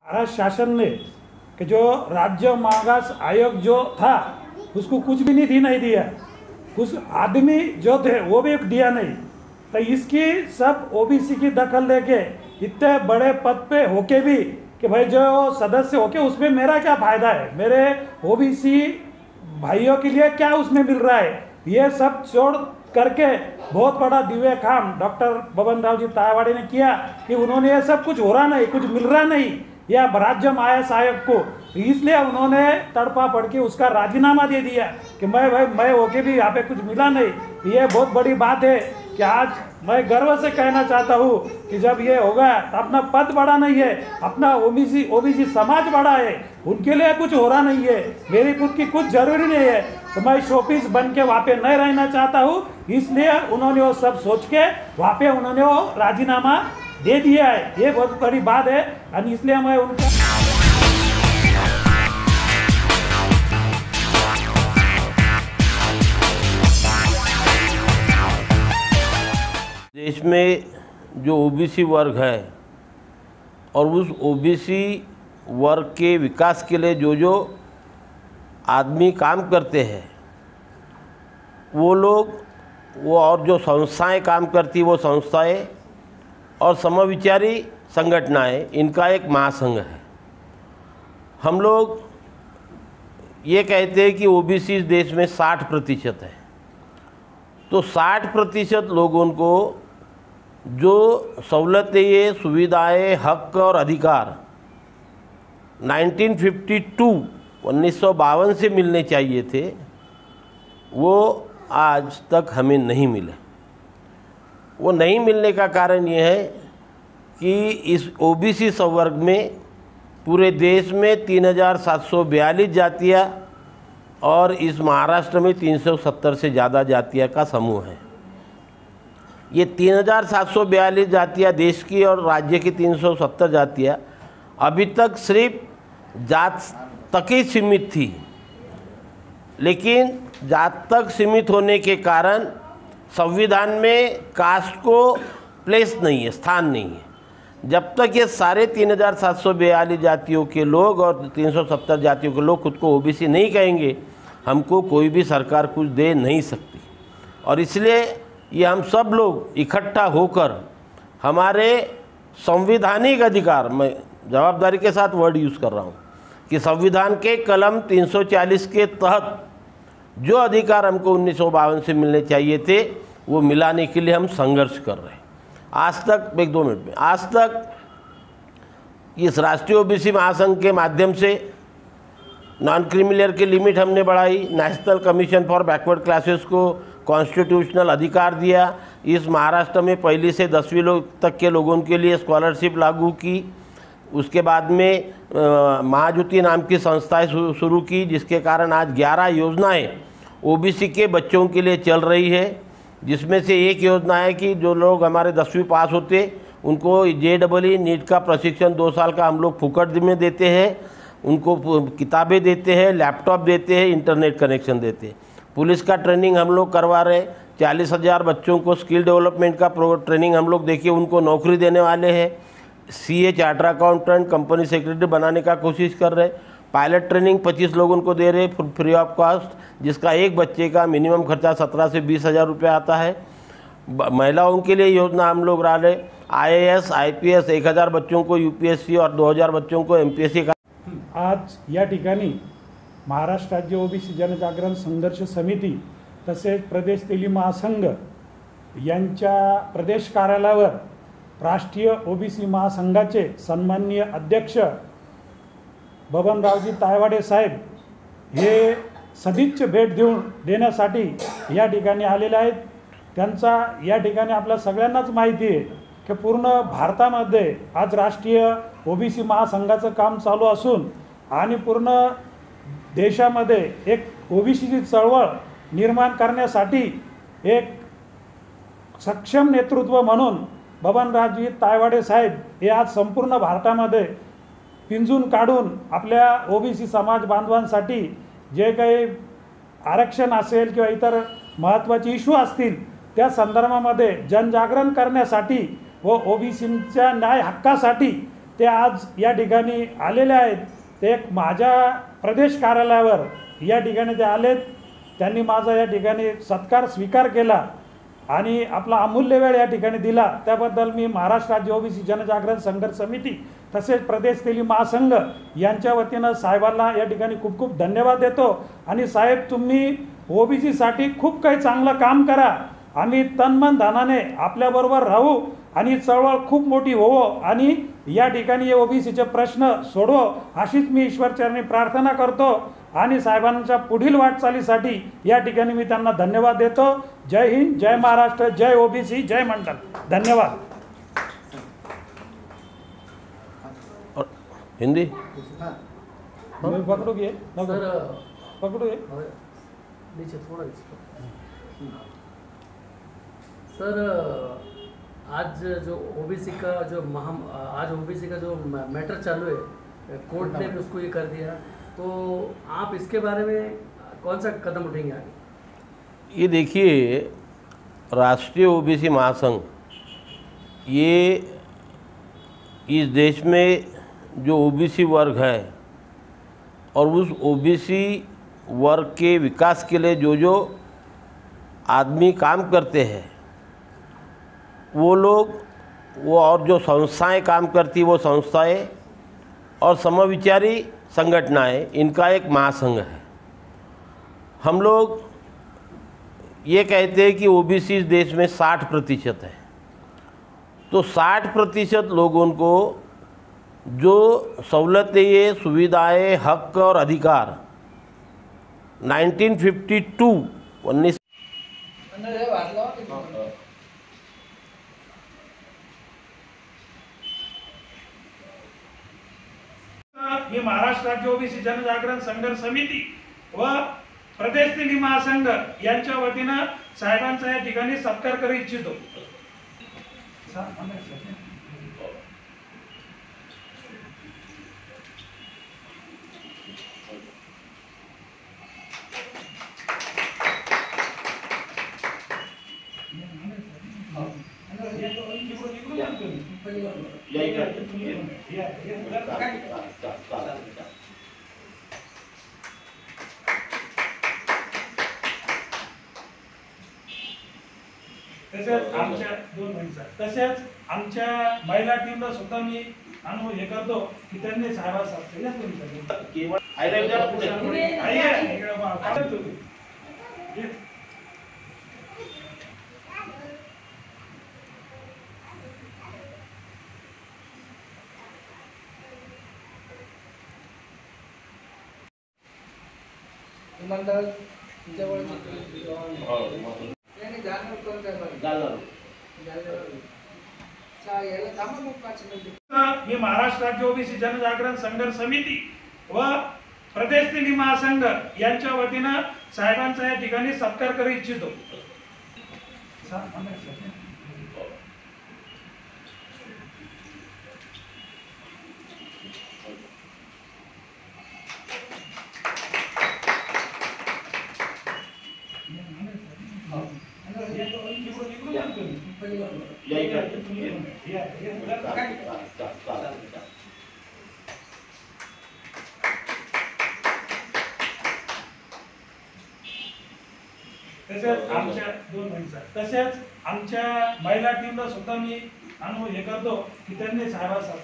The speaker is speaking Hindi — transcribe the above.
महाराष्ट्र शासन ने कि जो राज्य मागास आयोग जो था उसको कुछ भी नहीं दिया, कुछ आदमी जो थे वो भी दिया नहीं। तो इसकी सब ओबीसी की दखल लेके इतने बड़े पद पे होके भी कि भाई जो सदस्य होके उसमें मेरा क्या फायदा है, मेरे ओबीसी भाइयों के लिए क्या उसमें मिल रहा है, ये सब छोड़ करके बहुत बड़ा दिव्य काम डॉक्टर बबन राव जी तायवाड़े ने किया कि उन्होंने ये सब कुछ हो रहा नहीं, कुछ मिल रहा नहीं या राज्य मागास आयोग को, इसलिए उन्होंने तड़पा पड़ के उसका राजीनामा दे दिया कि मैं होके भी यहाँ पे कुछ मिला नहीं। ये बहुत बड़ी बात है कि आज मैं गर्व से कहना चाहता हूँ कि जब ये होगा तो अपना पद बड़ा नहीं है, अपना ओबीसी समाज बड़ा है, उनके लिए कुछ हो रहा नहीं है, मेरी खुद की कुछ जरूरी नहीं है, तो मैं शोपीस बन के वहाँ पे नहीं रहना चाहता हूँ। इसलिए उन्होंने वो सब सोच के वहाँ पे उन्होंने वो राजीनामा दे दिया है। ये बहुत बड़ी बात है और इसलिए मैं उनका देश में जो ओबीसी वर्ग है और उस ओबीसी वर्ग के विकास के लिए जो आदमी काम करते हैं वो लोग और जो संस्थाएं काम करती वो संस्थाएं और समविचारी संगठनाएं, इनका एक महासंघ है। हम लोग ये कहते हैं कि ओबीसी इस देश में 60% है, तो 60% लोगों को जो सहूलतें, सुविधाएं, हक और अधिकार 1952 से मिलने चाहिए थे वो आज तक हमें नहीं मिले। वो नहीं मिलने का कारण ये है कि इस ओबीसी संवर्ग में पूरे देश में 3742 जातियाँ और इस महाराष्ट्र में 370 से ज़्यादा जातियाँ का समूह है। ये 3742 जातियाँ देश की और राज्य की 370 जातियाँ अभी तक सिर्फ जात तक ही सीमित थी, लेकिन जात तक सीमित होने के कारण संविधान में कास्ट को प्लेस नहीं है, स्थान नहीं है। जब तक ये सारे 3742 जातियों के लोग और 370 जातियों के लोग खुद को ओबीसी नहीं कहेंगे, हमको कोई भी सरकार कुछ दे नहीं सकती। और इसलिए ये हम सब लोग इकट्ठा होकर हमारे संवैधानिक अधिकार, मैं जवाबदारी के साथ वर्ड यूज़ कर रहा हूँ कि संविधान के कलम 340 के तहत जो अधिकार हमको 1952 से मिलने चाहिए थे वो मिलाने के लिए हम संघर्ष कर रहे हैं। आज तक आज तक इस राष्ट्रीय ओबीसी महासंघ के माध्यम से नॉन क्रिमिनल की लिमिट हमने बढ़ाई, national commission for backward classes को कॉन्स्टिट्यूशनल अधिकार दिया, इस महाराष्ट्र में पहली से 10वीं तक के लोगों के लिए स्कॉलरशिप लागू की, उसके बाद में महाज्योति नाम की संस्थाएं शुरू की, जिसके कारण आज 11 योजनाएं ओबीसी के बच्चों के लिए चल रही है। जिसमें से एक योजना है कि जो लोग हमारे 10वीं पास होते उनको JEE नीट का प्रशिक्षण 2 साल का हम लोग फुकट में देते हैं, उनको किताबें देते हैं, लैपटॉप देते हैं, इंटरनेट कनेक्शन देते हैं। पुलिस का ट्रेनिंग हम लोग करवा रहे, 40,000 बच्चों को स्किल डेवलपमेंट का ट्रेनिंग हम लोग देखिए उनको नौकरी देने वाले हैं। CA, charter accountant, company secretary बनाने का कोशिश कर रहे। पायलट ट्रेनिंग 25 लोगों को दे रहे फ्री ऑफ कॉस्ट, जिसका एक बच्चे का मिनिमम खर्चा 17 से 20 हज़ार रुपये आता है। महिलाओं के लिए योजना हम लोग ला रहे, IAS, IPS 1000 बच्चों को UPSC और 2000 बच्चों को MPSC का। आज या ठिकाणी महाराष्ट्र राज्य ओबीसी जनजागरण संघर्ष समिती तसेच प्रदेश तेली महासंघ यांच्या प्रदेश कार्यालयावर राष्ट्रीय ओबीसी महासंघाचे सन्माननीय अध्यक्ष बबनरावजी तायवाडे साहेब हे सदिच्छा भेट देण्यासाठी या ठिकाणी आलेले आहेत। त्यांचा या ठिकाणी आपल्या सगळ्यांनाच माहिती आहे की पूर्ण भारतामध्ये आज राष्ट्रीय ओबीसी महासंघाचं काम चालू असून आणि पूर्ण देशामध्ये एक ओबीसीची चळवळ निर्माण करण्यासाठी एक सक्षम नेतृत्व म्हणून बबनरावजी तायवाडे साहेब हे आज संपूर्ण भारतामध्ये पिंजून काढून आपल्या ओबीसी समाज बांधवांसाठी जे काही आरक्षण असेल किंवा इतर महत्त्वाचे इश्यू असतील त्या संदर्भामध्ये जनजागरण करण्यासाठी व ओबीसीच्या न्याय हक्कासाठी ते आज या ठिकाणी आलेले आहेत. ते एक माझ्या प्रदेश कार्यालयावर या ठिकाणी ते आलेत. त्यांनी माझा या ठिकाणी सत्कार स्वीकार केला आणि आपला अमूल्य वेळ या ठिकाणी दिला. त्याबद्दल मी महाराष्ट्र राज्य ओबीसी जनजागरण संघर्ष समिती तसेच प्रदेश तेली महासंघ यांच्या वतीनं साहेबांना या ठिकाणी खूप खूप धन्यवाद देतो. आणि साहेब, तुम्ही ओबीसीसाठी खूप काही चांगलं काम करा. आम्ही तनमन धनाने आपल्याबरोबर राहू आणि चळवळ खूप मोठी होवो आणि या ठिकाणी ओबीसीचे प्रश्न सोडवो अशीच मी ईश्वरचरणी प्रार्थना करतो. आणि साहेबांच्या पुढील वाटचालीसाठी या ठिकाणी मी त्यांना धन्यवाद देतो. जय हिंद, जय महाराष्ट्र, जय ओबीसी, जय मंडल. धन्यवाद. हिंदी पकड़ो ये पकड़ो ये नीचे थोड़ा सर, आज जो ओबीसी का आज ओबीसी का जो मैटर चालू है, कोर्ट ने भी उसको ये कर दिया, तो आप इसके बारे में कौन सा कदम उठेंगे आगे? ये देखिए, राष्ट्रीय ओबीसी महासंघ ये इस देश में जो ओबीसी वर्ग है और उस ओबीसी वर्ग के विकास के लिए जो आदमी काम करते हैं वो लोग और जो संस्थाएं काम करती वो संस्थाएं और समविचारी संगठनाएं, इनका एक महासंघ है. हम लोग ये कहते हैं कि ओबीसी इस देश में 60% है. तो 60% लोगों को जो सहूलतें, सुविधाएं, हक और अधिकार 1952 मी महाराष्ट्र राज्य ओबीसी जनजागरण संघर्ष समिती व प्रदेश तेली महासंघ यांच्या वतीनं साहेबांचा या ठिकाणी सत्कार करू इच्छितो. तसेच आमच्या महिला टीमला सुद्धा मी अनुभव हे करतो की त्यांनी मंडल जवळ मी महाराष्ट्र राज्य ओबीसी जनजागरण संघर्ष समिती व प्रदेश तेली महासंघ यांच्या वतीनं साहेबांचा या ठिकाणी सत्कार करू इच्छितो. तसेच आमच्या महिला टीमला सुद्धा मी अनुभव हे करतो की त्यांनी साहेबांना